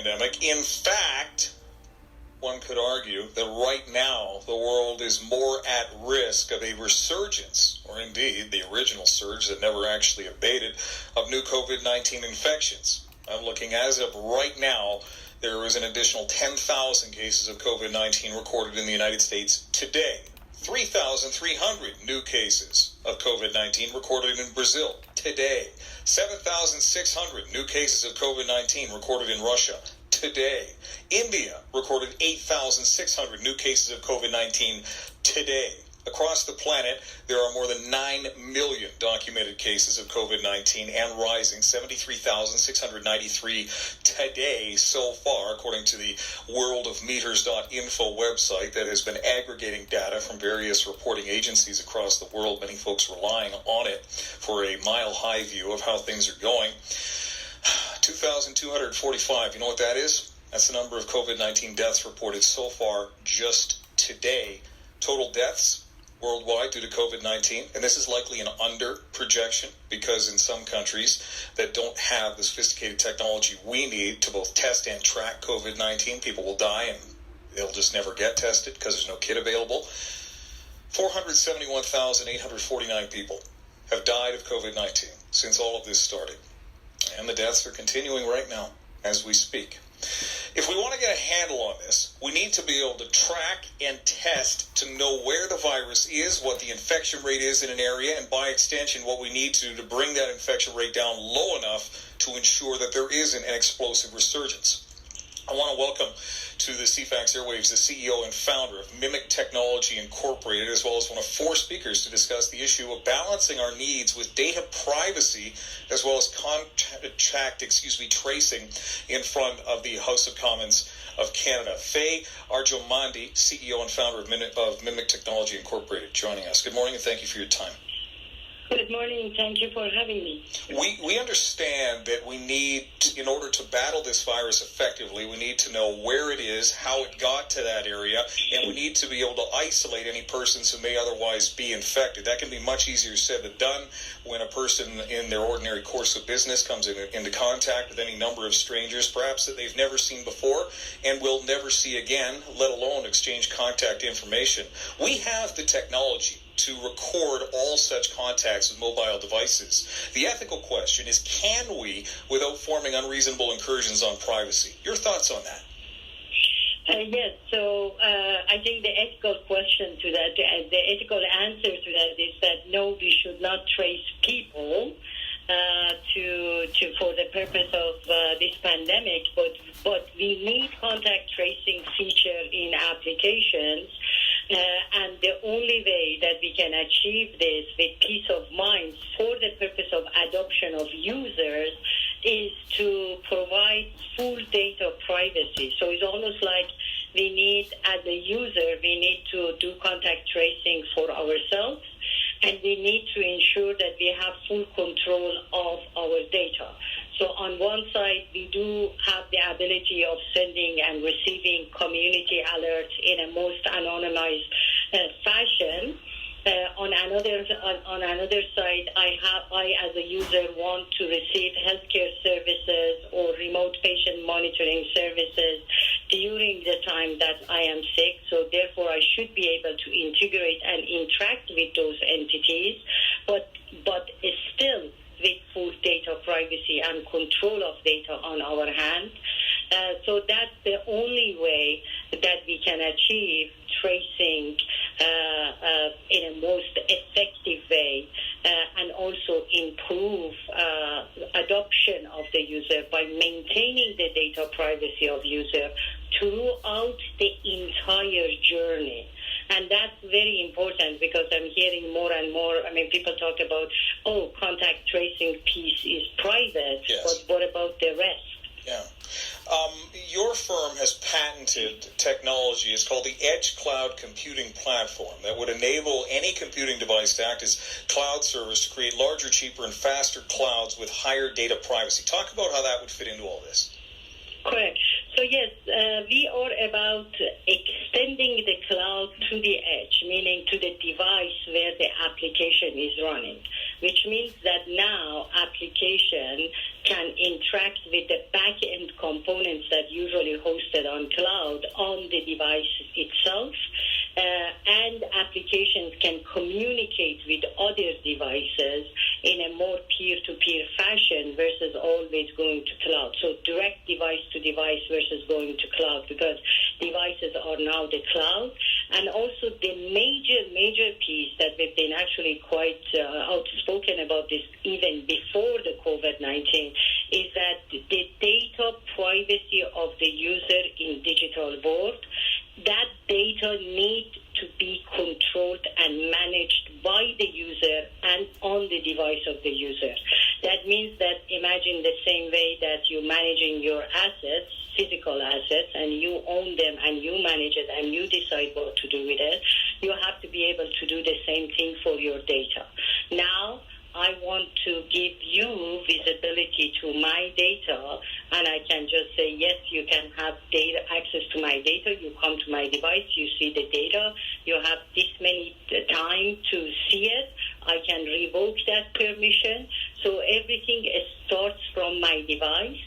pandemic. In fact, one could argue that right now the world is more at risk of a resurgence, or indeed the original surge that never actually abated, of new COVID-19 infections. I'm looking as of right now, there is an additional 10,000 cases of COVID-19 recorded in the United States today. 3,300 new cases of COVID-19 recorded in Brazil today. 7,600 new cases of COVID-19 recorded in Russia today. India recorded 8,600 new cases of COVID-19 today. Across the planet, there are more than 9 million documented cases of COVID-19 and rising, 73,693 today so far, according to the worldofmeters.info website that has been aggregating data from various reporting agencies across the world, many folks relying on it for a mile-high view of how things are going. 2,245, you know what that is? That's the number of COVID-19 deaths reported so far just today. Total deaths worldwide due to COVID-19, and this is likely an under projection because in some countries that don't have the sophisticated technology we need to both test and track COVID-19, people will die and they'll just never get tested because there's no kit available. 471,849 people have died of COVID-19 since all of this started, and the deaths are continuing right now as we speak. If we want to get a handle on this, we need to be able to track and test to know where the virus is, what the infection rate is in an area, and by extension, what we need to bring that infection rate down low enough to ensure that there isn't an explosive resurgence. I want to welcome to the CFAX Airwaves the CEO and founder of Mimik Technology Incorporated, as well as one of four speakers to discuss the issue of balancing our needs with data privacy, as well as tracing in front of the House of Commons of Canada. Faye Arjomandi, CEO and founder of Mimik Technology Incorporated, joining us. Good morning and thank you for your time. Good morning. Thank you for having me. We understand that we need, in order to battle this virus effectively, we need to know where it is, how it got to that area, and we need to be able to isolate any persons who may otherwise be infected. That can be much easier said than done when a person in their ordinary course of business comes into contact with any number of strangers, perhaps that they've never seen before and will never see again, let alone exchange contact information. We have the technology to record all such contacts with mobile devices. The ethical question is, can we, without forming unreasonable incursions on privacy? Your thoughts on that? Yes, so I think the ethical question to that, the ethical answer to that is that no, we should not trace people for the purpose of this pandemic, but we need contact tracing feature in applications. And the only way that we can achieve this with peace of mind for the purpose of adoption of users is to provide full data privacy. So it's almost like we need, as a user, we need to do contact tracing for ourselves, and we need to ensure that we have full control of our data. So on one side, we do have the ability of sending and receiving community alerts in a most anonymized fashion. On another side, I as a user want to receive healthcare services or remote patient monitoring services during the time that I am sick. So therefore, I should be able to integrate and interact with those entities, but still with full data privacy and control of data on our hand. So that's the only way that we can achieve tracing in a most effective way and also improve adoption of the user by maintaining the data privacy of user throughout the entire journey. And that's very important because I'm hearing more and more, people talk about, contact tracing piece is private, yes, but what about the rest? Yeah. Your firm has patented technology. It's called the Edge Cloud Computing Platform that would enable any computing device to act as cloud service to create larger, cheaper, and faster clouds with higher data privacy. Talk about how that would fit into all this. Correct. So yes, we are about extending the cloud to the edge, meaning to the device where the application is running, which means that now application can interact with the back-end components that usually hosted on cloud on the device itself, and applications can communicate with other devices in a more peer-to-peer fashion versus always going to cloud. So direct device to device versus going to cloud, because devices are now the cloud. And also the major piece that we've been actually quite outspoken about this even before the COVID-19 is that the data privacy of the user in digital world, that data needs to be controlled and managed by the user and on the device of the user. That means that imagine the same way that you're managing your assets, physical assets, and you own them and you manage it and you decide what to do with it, you have to be able to do the same thing for your data. Now, I want to give you visibility to my data, and I can just say, yes, you can have data access to my data. You come to my device, you see the data, you have this many time to see it. I can revoke that permission. So everything starts from my device,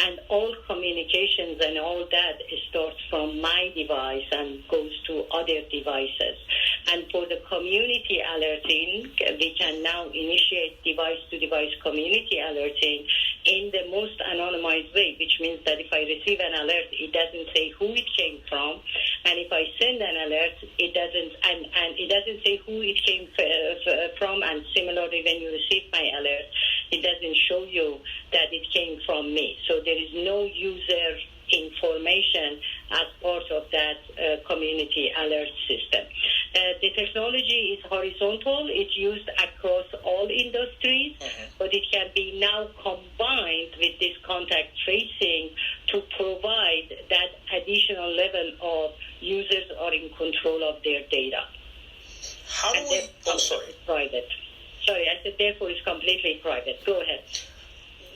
and all communications and all that starts from my device and goes to other devices. And for the community alerting, we can now initiate device-to-device community alerting in the most anonymized way, which means that if I receive an alert, it doesn't say who it came from, and if I send an alert, it doesn't, and it doesn't say who it came from, and similarly, when you receive my alert, it doesn't show you that it came from me. So there is no user information as part of that community alert system. The technology is horizontal. It's used across all industries, but it can be now combined with this contact tracing to provide that additional level of users are in control of their data. How do we... Oh, sorry. Private. Sorry, I said therefore it's completely private. Go ahead.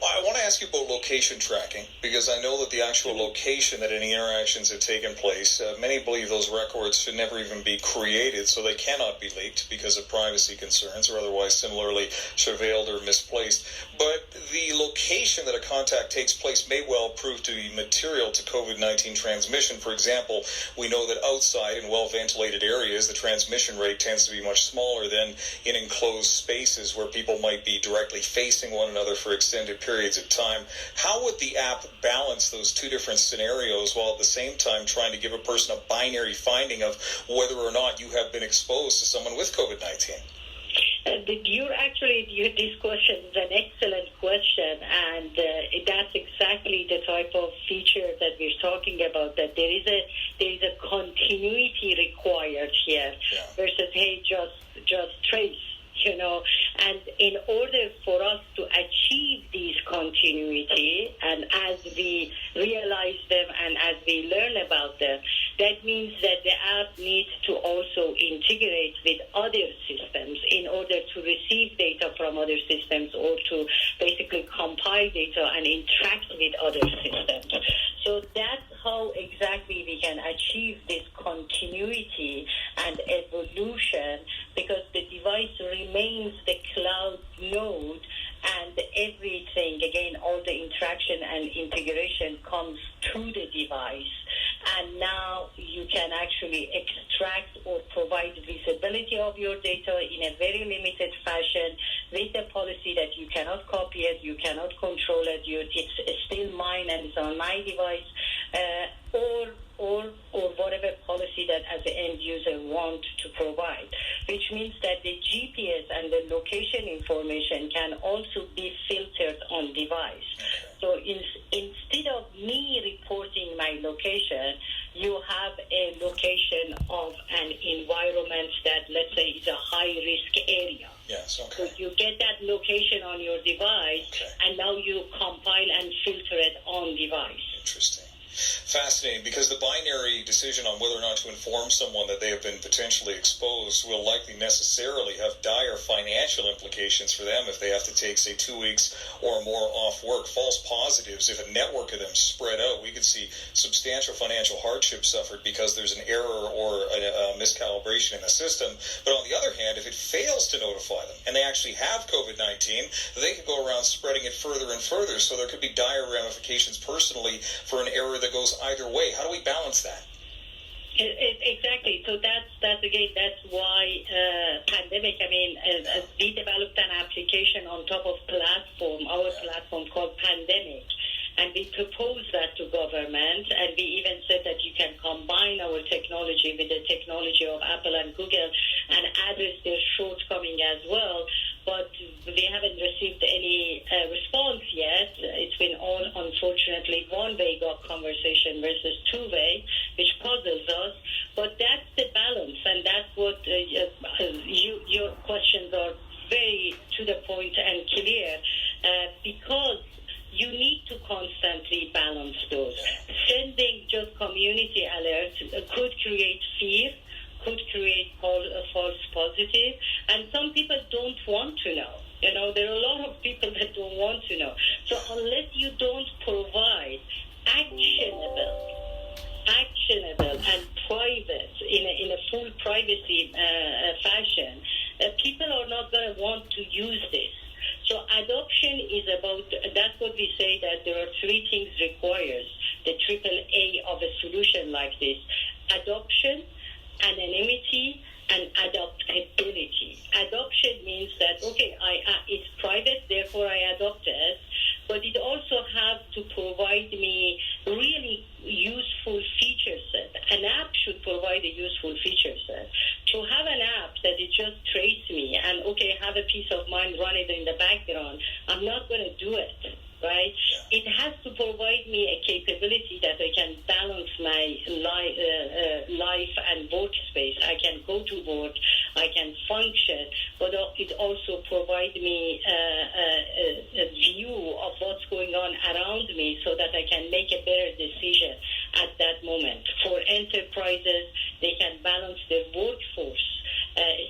I want to ask you about location tracking, because I know that the actual location that any interactions have taken place, many believe those records should never even be created, so they cannot be leaked because of privacy concerns or otherwise similarly surveilled or misplaced. But the location that a contact takes place may well prove to be material to COVID-19 transmission. For example, we know that outside in well-ventilated areas, the transmission rate tends to be much smaller than in enclosed spaces where people might be directly facing one another for extended periods of time. How would the app balance those two different scenarios while at the same time trying to give a person a binary finding of whether or not you have been exposed to someone with COVID-19? This question is an excellent question, and that's exactly the type of feature that we're talking about, that there is a continuity required here versus, hey, just trace. And in order for us to achieve these continuity, and as we realize them and as we learn about them, that means that the app needs to also integrate with other systems in order to receive data from other systems or to basically compile data and interact with other systems. So that's how exactly we can achieve this continuity and evolution, because the device remains the cloud node, and everything, again, all the interaction and integration comes to the device. And now you can actually extract or provide visibility of your data in a very limited fashion with the policy that you cannot copy it, you cannot control it, it's still mine and it's on my device, or whatever policy that as an end user want to provide, which means that the GPS and the location information can also be filtered on device. So instead of me reporting my location, you have a location of an environment that, let's say, is a high-risk area. Yes, okay. So you get that location on your device, and now you compile and filter it on device. Interesting. Fascinating, because the binary decision on whether or not to inform someone that they have been potentially exposed will likely necessarily have dire financial implications for them if they have to take, say, 2 weeks or more off work. False positives, if a network of them spread out, we could see substantial financial hardship suffered because there's an error or a miscalibration in the system. But on the other hand, if it fails to notify them and they actually have COVID-19, they could go around spreading it further and further. So there could be dire ramifications personally for an error that goes either way. How do we balance that? Exactly. So that's why pandemic. I mean, we developed an application on top of our platform called Pandemic, and we proposed that to government, and we even said that you can combine our technology with the technology of Apple and Google and address their shortcoming as well. But we haven't received any response yet. It's been all, unfortunately, one-way conversation versus two-way, which puzzles us. But that's the balance, and that's what your questions are very to the point and clear, because you need to constantly balance those. Sending just community alerts could create fear, could create false positive, and some people don't want to know. You know, there are a lot of people that don't want to know. So unless you don't provide actionable and private, in a full privacy fashion, people are not going to want to use this. So adoption is about, that's what we say, that there are three things required, the triple A of a solution like this: adoption, anonymity, and adoptability. Adoption means that, okay, it's private, therefore I adopt it, but it also has to provide me really useful feature set. An app should provide a useful feature set. To have an app that it just traces me and, okay, have a peace of mind, run it in the background, I'm not going to do it, right? Yeah. It has to provide me a capability that I can balance my life and workspace. I can go to work, I can function, but it also provides me a view of what's going on around me so that I can make a better decision at that moment. For enterprises, they can balance their workforce,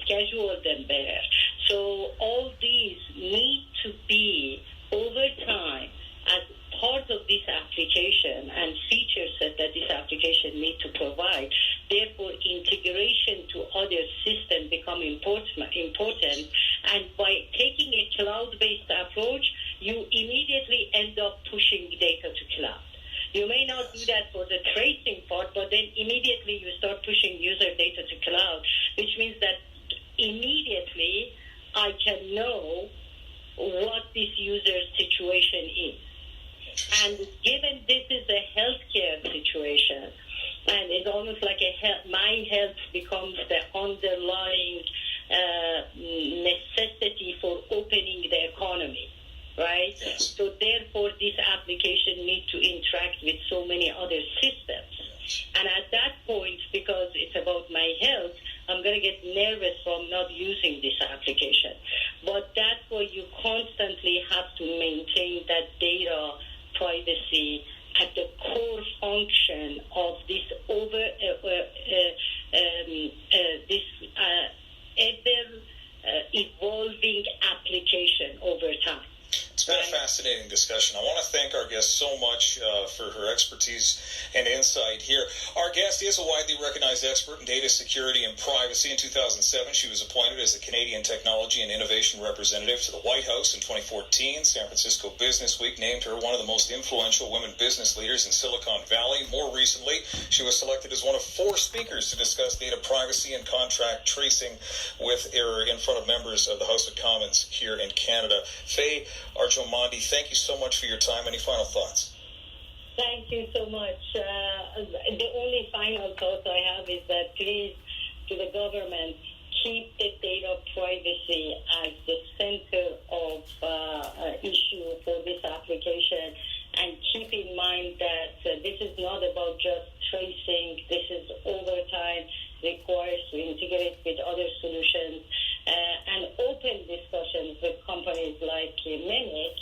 schedule them better. So all these need to be, over time, as part of this application and feature set that this application needs to provide. Therefore, integration to other systems become important. And by taking a cloud-based approach, you immediately end up pushing data to cloud. You may not do that for the tracing part, but then immediately you start pushing user data to cloud, which means that immediately I can know what this user's situation is. And given this is a healthcare situation, and it's almost like my health becomes the underlying necessity for opening the economy, right? Yes. So therefore, this application needs to interact with so many other systems. Yes. And at that point, because it's about my health, I'm going to get nervous from not using this application. But that's why you constantly have to maintain that data privacy at the core function of this ever evolving application over time. It's been a fascinating discussion. I want to thank our guest so much for her expertise and insight here. Our guest is a widely recognized expert in data security and privacy. In 2007, she was appointed as the Canadian Technology and Innovation Representative to the White House. In 2014, San Francisco Business Week named her one of the most influential women business leaders in Silicon Valley. More recently, she was selected as one of 4 speakers to discuss data privacy and contract tracing in front of members of the House of Commons here in Canada. Faye Arjomandi, thank you so much for your time. Any final thoughts? Thank you so much. The only final thought I have is that please, to the government, keep the data privacy as the center of issue for this application, and keep in mind that this is not about just tracing. This is over time requires to integrate with other solutions and open discussions with companies like Mimik,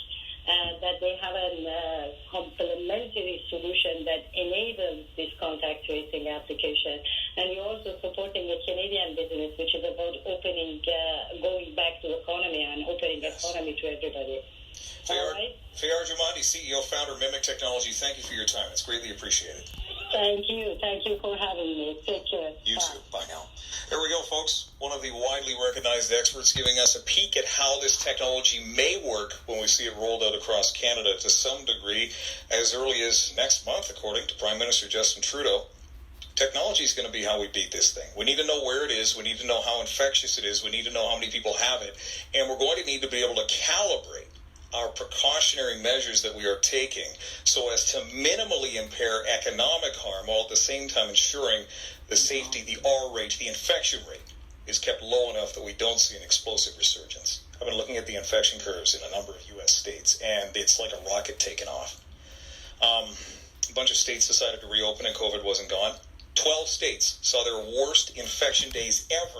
that they have a complementary solution that enables this contact tracing application. And we're also supporting a Canadian business, which is about going back to economy and opening economy to everybody. Fayar Jamandi, CEO, founder, Mimik Technology, thank you for your time. It's greatly appreciated. Thank you. Thank you for having me. Take care. You too. Bye now. There we go, folks. One of the widely recognized experts giving us a peek at how this technology may work when we see it rolled out across Canada to some degree as early as next month, according to Prime Minister Justin Trudeau. Technology is going to be how we beat this thing. We need to know where it is. We need to know how infectious it is. We need to know how many people have it. And we're going to need to be able to calibrate our precautionary measures that we are taking so as to minimally impair economic harm while at the same time ensuring the safety, the R rate, the infection rate is kept low enough that we don't see an explosive resurgence. I've been looking at the infection curves in a number of U.S. states, and it's like a rocket taking off. A bunch of states decided to reopen and COVID wasn't gone. 12 states saw their worst infection days ever